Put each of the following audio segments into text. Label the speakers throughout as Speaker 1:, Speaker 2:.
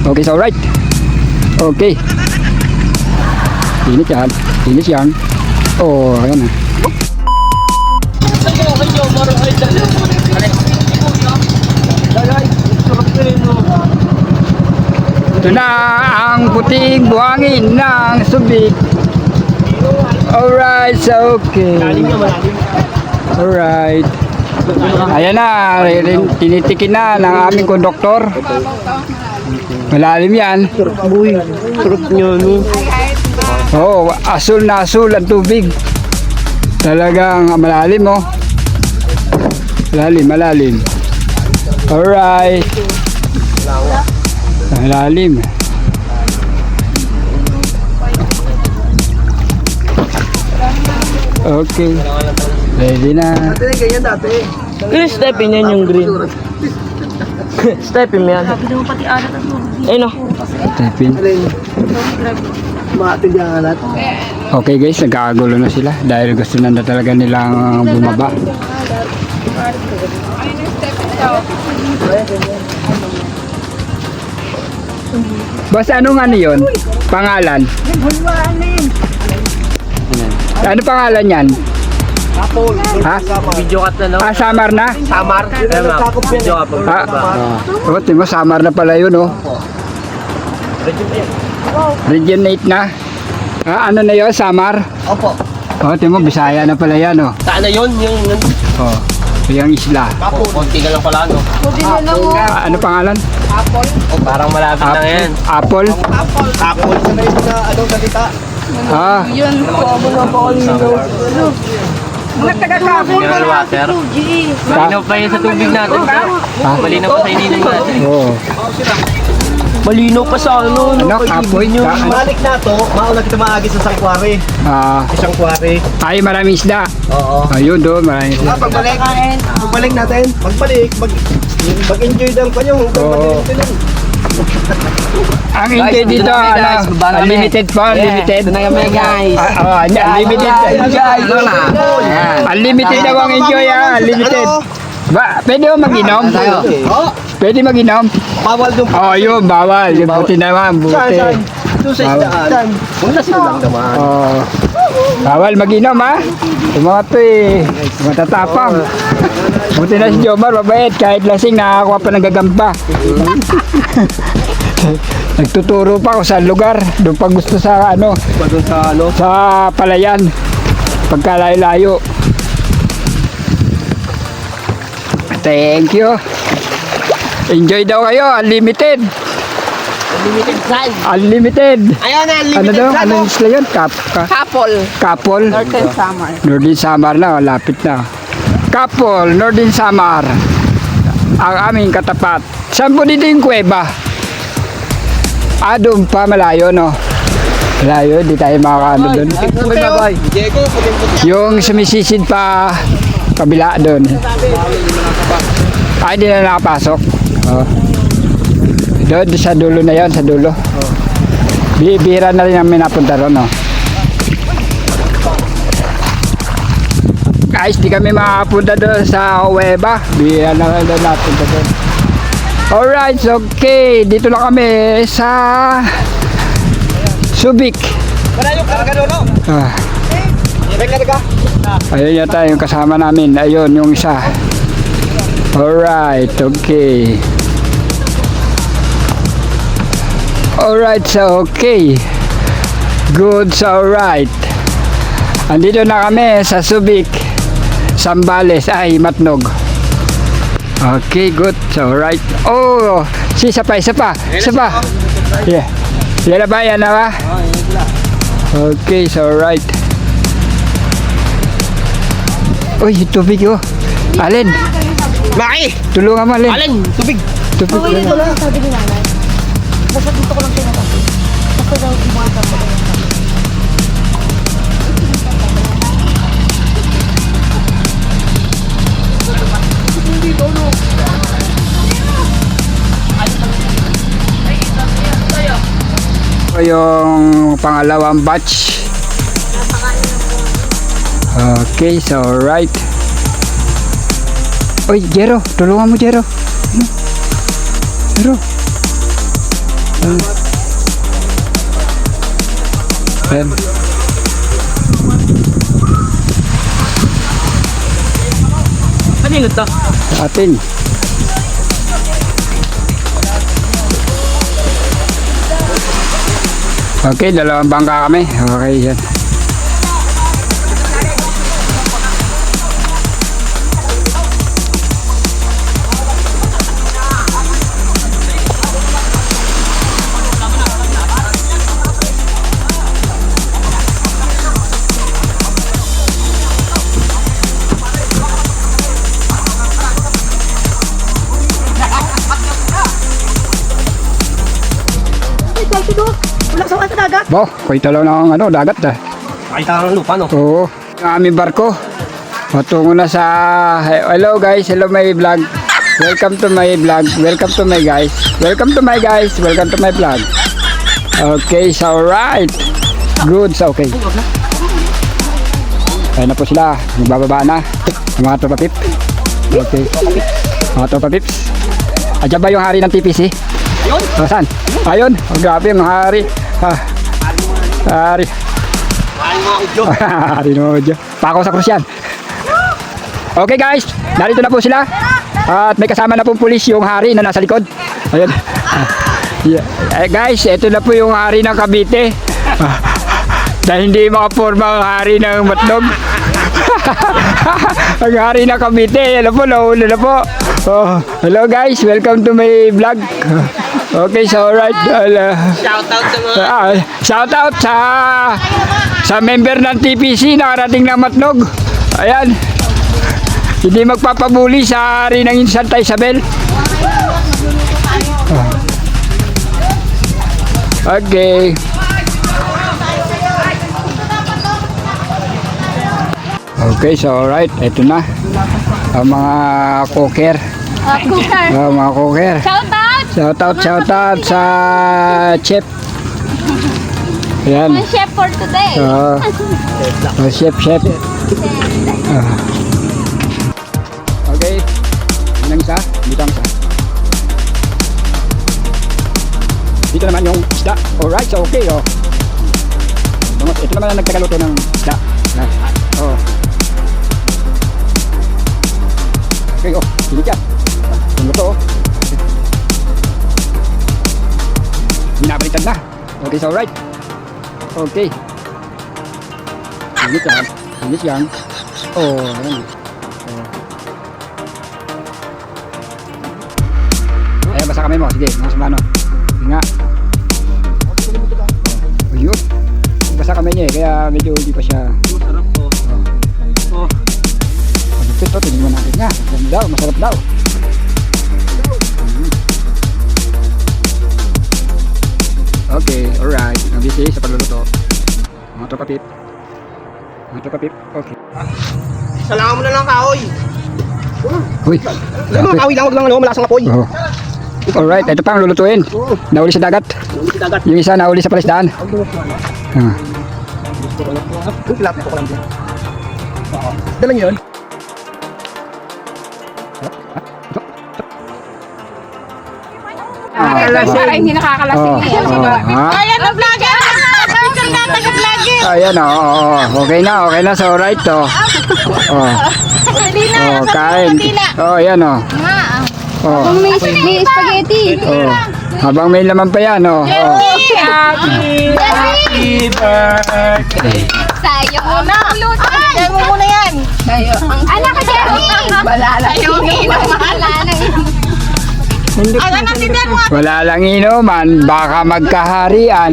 Speaker 1: Okay, so right. Okay. Init yan. Init yan. Oh, ayan na. Ito na ang puting buhangin ng Subic. Alright, so okay. Alright. Ayan na, tinitikin na ng aming konduktor. Malalim yan.
Speaker 2: Uy, sarap nyo, no?
Speaker 1: Oo, asul na asul ang tubig. Talagang malalim, oh. Malalim, malalim. Alright. Malalim. Okay. Ready na.
Speaker 2: Dati ganyan dati.
Speaker 3: Pero stepin yan yung green. Stepin yan. Ayun o.
Speaker 1: Typing.
Speaker 2: Matindi ang alat.
Speaker 1: Okay guys, nagkakagulo na sila dahil gusto na talaga nilang bumaba. Boss, anong ano yun? Pangalan? Ano pangalan yan?
Speaker 2: Apol.
Speaker 1: Ha?
Speaker 3: Video cut na no?
Speaker 1: Ah, Samar na?
Speaker 3: Samar. Video cut.
Speaker 1: Oh, tingnan mo, Samar na pala yun, oh. Region 8 na. Ah, ano na yun, Samar?
Speaker 2: Opo.
Speaker 1: Oh, tingnan mo, Bisaya na pala yan, oh.
Speaker 3: Saan na yun? Yung
Speaker 1: Oh, yung isla.
Speaker 3: konti ka lang pala no?
Speaker 1: Ah, ano pangalan?
Speaker 3: Parang malapit lang yan.
Speaker 1: Apple?
Speaker 2: Apol. Sanay na anong salita?
Speaker 1: Ah,
Speaker 3: Mineral water. Malinaw pa yun sa tubig natin. Malinaw pa sa ininom natin.
Speaker 1: oh.
Speaker 3: Malinaw pa sa ano.
Speaker 1: Ano, kapoy?
Speaker 2: Balik na to, mauna kita maagi sa sangkwari.
Speaker 1: Ah,
Speaker 2: Isang kwari.
Speaker 1: ay, maraming isda.
Speaker 2: Oo.
Speaker 1: Ayun doon, maraming isda.
Speaker 2: Pagbalik natin, mag-enjoy lang pa nyo.
Speaker 1: Oo. Ang hindi dito, ano, unlimited po, unlimited.
Speaker 3: guys.
Speaker 1: Unlimited. Unlimited daw ang enjoy, unlimited. Ba, pwede mo mag-inom?
Speaker 2: Oo.
Speaker 1: Pwede mag-inom?
Speaker 2: Bawal doon.
Speaker 1: Oh, yun, bawal. Yung buti naman, buti.
Speaker 2: Doon sa isdaan. Maglasing lang naman.
Speaker 1: Oh, bawal mag-inom, ha? Yung mga to, matatapang. Buti na si Jomar, mabait. Kahit lasing, nakakuha pa ng gagamba. Nagtuturo pa ako sa lugar. Doon pa gusto sa, ano,
Speaker 2: Doon sa ano.
Speaker 1: sa palayan. Pagkalayo-layo. Thank you. Enjoy daw kayo, unlimited.
Speaker 3: Limited size.
Speaker 1: Unlimited.
Speaker 3: Ayun na,
Speaker 1: Ano daw? Ano yung isla yun?
Speaker 3: Couple.
Speaker 1: Kapol?
Speaker 3: Northern Summer.
Speaker 1: Northern Samar na, lapit na. Kapol, Northern Samar. Ang aming katapat. Saan po dito yung kuweba? Ah, doon pa, malayo, no? Malayo, di tayo makakaano doon. Yung sumisisid pa, kabila doon. Ay, di na nakapasok. Oh. Doon sa dulo na yon, sa dulo. Bihira na rin namin napunta ron, no? Guys, di kami makapunta doon sa Huweba. Bihira na rin doon napunta doon. Alright, okay. Dito na kami sa Subic. Ah. Ayun yata yung kasama namin. Ayun, yung isa. Alright, okay. Alright, so okay. Good, so alright. Andito na kami sa Subic, Sambales, ay Matnog. Okay, good, so alright. Oh, isa pa. Yeah. Yan na ba, yan na ba? Okay, so alright. Uy, tubig oh. Alin?
Speaker 3: Maki!
Speaker 1: Tulungan mo, Alin.
Speaker 3: Alin! Tubig!
Speaker 1: Tubig.
Speaker 4: Sabi ni nanay, basta dito ko lang pinatapos. Basta daw umata ko lang.
Speaker 1: Ito yung pangalawang batch. Okay, so alright. Uy, Jero, tulungan mo, Jero. Jero. Ayan.
Speaker 3: Kanino to?
Speaker 1: Sa atin. Okay, dalawang bangka kami. Okay, yan.
Speaker 4: Wala sa sa dagat.
Speaker 1: Bo, koy talo ng ano, dagat ah.
Speaker 2: Ay, tarang lupa, no?
Speaker 1: Oo. Ang aming barko. Patungo na sa... Hello guys, hello my vlog. Welcome to my vlog. Welcome to my guys. Welcome to my guys. Welcome to my vlog. Okay, so alright. Good, so okay. Ayun na po sila. Nagbababa na. Ang mga tropa pip. Okay. Mga tropa pips. Adyan ba yung hari ng TPC?
Speaker 2: Ayun.
Speaker 1: O, saan? Ayun. Oh, grabe yung hari. Hari.
Speaker 2: Ay, mga udyo.
Speaker 1: Hari no dyan. Pako sa krus yan. Okay guys, narito na po sila. At may kasama na pong pulis yung hari na nasa likod. Ayun. Yeah. Guys, ito na po yung hari ng Cavite. Na hindi makaporma ang hari ng Matnog. Ang hari ng Cavite. Hello po, nahuli na po. Oh, hello guys, welcome to my vlog. Okay, so alright.
Speaker 3: Shout out sa mga...
Speaker 1: Shout out sa member ng TPC nakarating ng Matnog. Ayan. Hindi magpapabuli sa hari ng Santa Isabel. Okay. Okay, so alright. Ito na. Ang mga coker.
Speaker 4: Cooker.
Speaker 1: Mga coker.
Speaker 4: Shout out.
Speaker 1: Shout out sa chef. Ayan.
Speaker 4: Ang chef for today.
Speaker 1: Chef. Okay. Ilang isa? Dito ang isa. Dito naman yung isda. Alright, so okay. Oh. Ito naman ang nagtagaluto ng isda. Oh. Okay, oh. Sinig yan. Yung luto, oh. Binabaliktad na. Okay, so alright. Okay. Sinig yan. Oh, ayan. Ayan, basa kamay mo. Sige, mga sumano. Sige nga. Oh, yun. Basa kamay niya eh, kaya medyo hindi pa siya...
Speaker 2: Sarap po. Oh.
Speaker 1: Ito, tingnan natin nga. Ganda daw, masarap daw. Okay, alright. Ang busy sa pagluluto. Mga tropa pip. Okay.
Speaker 2: Salangan mo na lang kahoy.
Speaker 1: Uy.
Speaker 2: Alam mo, kahoy lang, huwag lang ano, malasang apoy.
Speaker 1: Oh. Alright, ito pa ang lulutuin. Nauli sa dagat.
Speaker 2: Sa dagat.
Speaker 1: Yung isa nauli sa palisdaan.
Speaker 2: Lapit ko lang din. Dalang yun.
Speaker 4: Para hindi nakakalasing. Ayan ang vlogger. Picture na taga-vlogger.
Speaker 1: Ayan, okay na, so alright to. Kain. Ayan
Speaker 4: May spaghetti.
Speaker 1: Habang may laman pa yan,
Speaker 4: Happy birthday. Sayo muna. Sayo mo muna yan. Anak ka, Jerry. Wala lang.
Speaker 1: Wala lang inuman, baka magkaharian.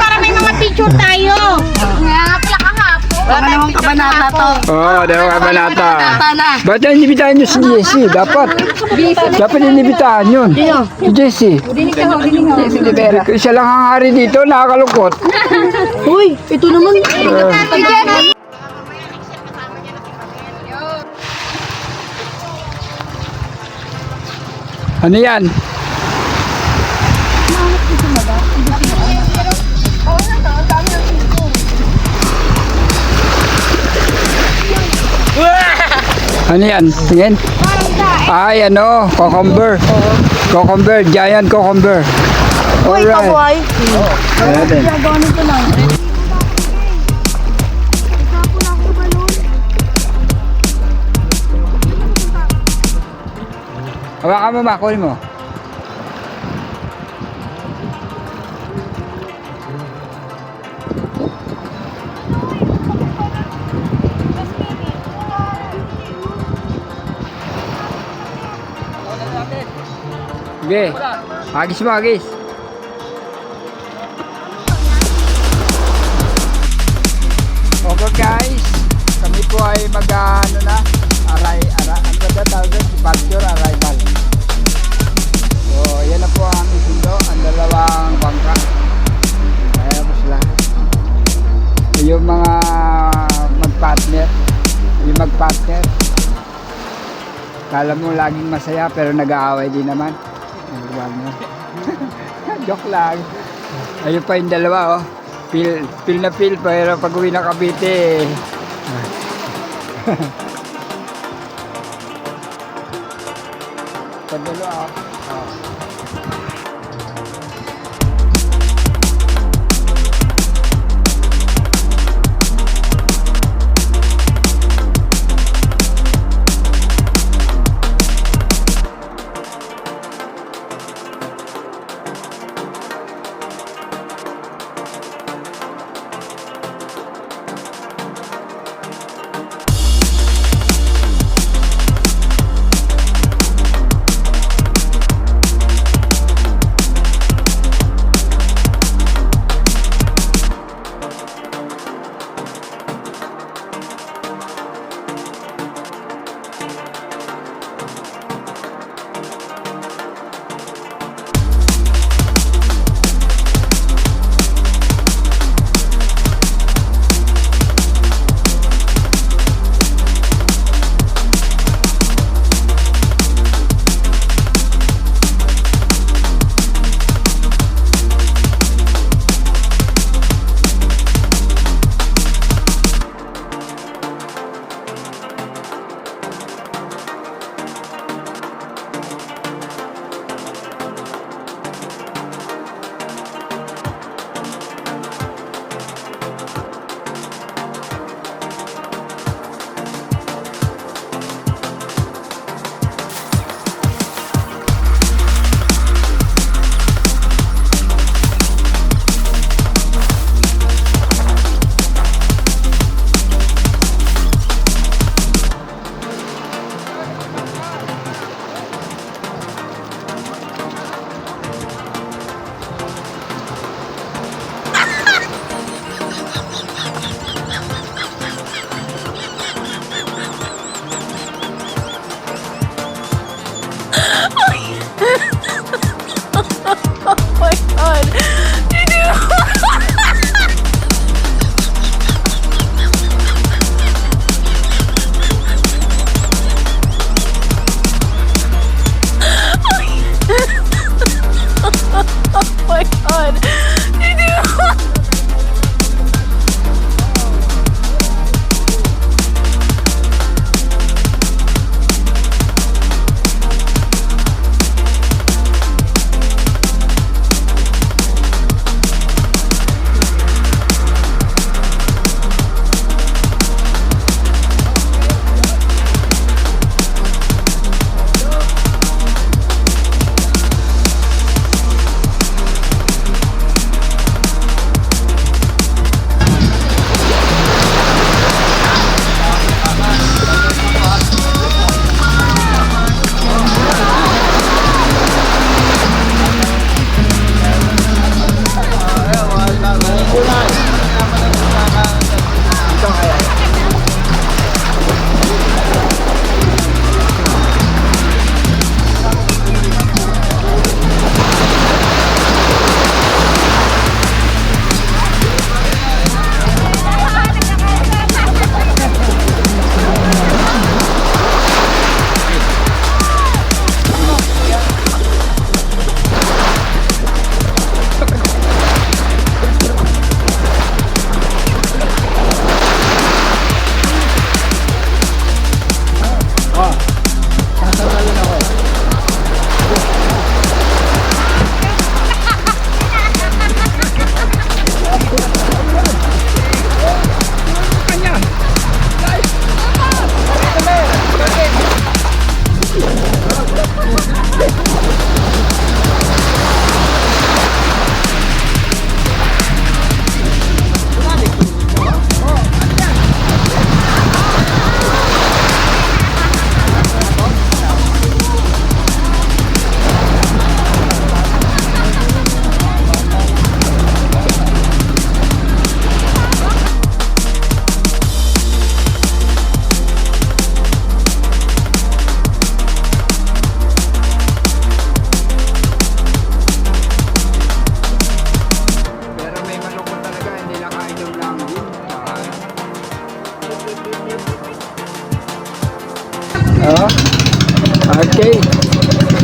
Speaker 4: Para may mga picture tayo. Nga pala kahapon. Wala namang kabanata to.
Speaker 1: Daw kabanata. Ba't yung inibitahan nyo si Jessie? Dapat inibitahan yun. Si Jessie. Siya lang ang hari dito, nakakalungkot.
Speaker 4: Uy, ito naman. Si Jerry.
Speaker 1: Ano yan? Ano yan? Tingin? Ay, cucumber. Cucumber, giant cucumber.
Speaker 4: Uy,
Speaker 1: Alright.
Speaker 4: kaboy.
Speaker 1: Ayan natin.
Speaker 4: Gagawa nito lang.
Speaker 1: Hawakan mo, makunin mo. Sige. Agis mo, agis. Okay guys, kami po ay ano na, ano ba tawag doon? Departure arrival. So, yan na po ang isundo, ang dalawang bangka. Ayan po sila. Yung mga magpartner. Kala mo laging masaya pero nag-aaway din naman. Joke lang. Ayun pa yung dalawa oh. Feel na feel pero pag uwi na Cavite Padalo ah.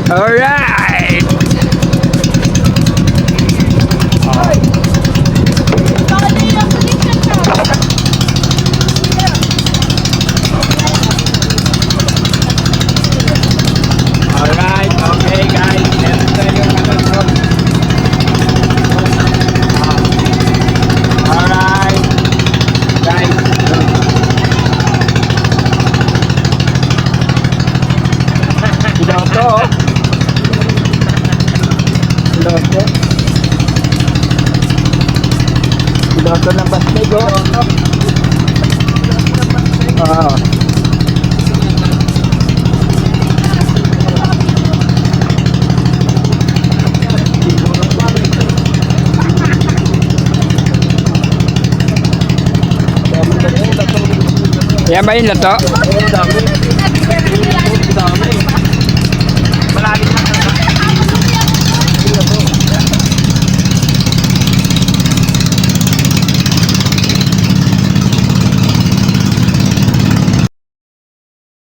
Speaker 1: Alright! Alright, okay guys. Meron tayong ano. Alright. Guys. Piloto. Piloto. Piloto ng Basnego. Oo. Yan ba yung lato?